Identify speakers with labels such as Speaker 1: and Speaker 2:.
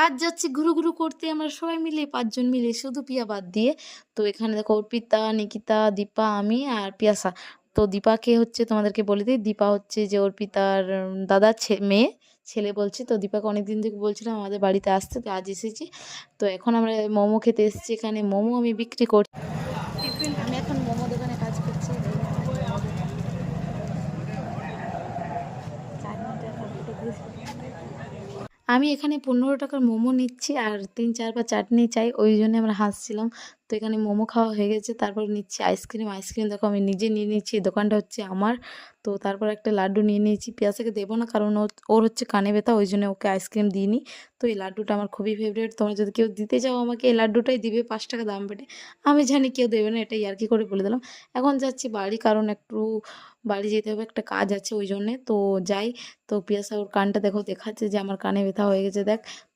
Speaker 1: আজ যাচ্ছি ঘুরু, ঘুরু করতে আমরা সবাই মিলে ৫ জন মিলে শুধু পিয়া বাদ দিয়ে। তো এখানে দেখো অর্পিতা, নিকিতা, দীপা, আমি আর পিয়াসা। তো দীপাকে হচ্ছে তোমাদেরকে বলে দেই, দীপা হচ্ছে যে অর্পিতার দাদার মেয়ে, ছেলে বলছি। তো দীপাকে অনেকদিন থেকে বলছিলাম আমাদের বাড়িতে আসতে, তো আজ এসেছি। তো এখন আমরা মোমো খেতে এসেছি, এখানে মোমো আমি বিক্রি করছি। আমি এখন মোমো দোকানে কাজ করছি। আমি এখানে ১৫ টাকার মোমো নিচ্ছি আর ৩-৪ পা চাটনি চাই, ওই জন্য আমরা হাসছিলাম। তো এখানে মোমো খাওয়া হয়ে গেছে, তারপর নিচ্ছি আইসক্রিম। আইসক্রিম দেখো আমি নিজে নিয়ে নিচ্ছি, এই দোকানটা হচ্ছে আমার। তো তারপর একটা লাড্ডু নিয়ে নিয়েছি, পিয়াসাকে দেবো না কারণ ওর হচ্ছে কানে ব্যথা, ওই জন্য ওকে আইসক্রিম দিইনি। তো এই লাড্ডুটা আমার খুবই ফেভারিট, তোমরা যদি কেউ দিতে চাও আমাকে এই লাড্ডুটাই দিবে, ৫ টাকা দাম বেটে। আমি জানি কেউ দেবে না, এটা ইয়ার্কি করে বলে দিলাম। এখন যাচ্ছি বাড়ি, কারণ একটু বাড়ি যেতে হবে, একটা কাজ আছে ওই জন্যে। তো যাই। তো পিয়াসা ওর কানটা দেখো দেখাচ্ছে যে আমার কানে ব্যথা হয়ে গেছে দেখ।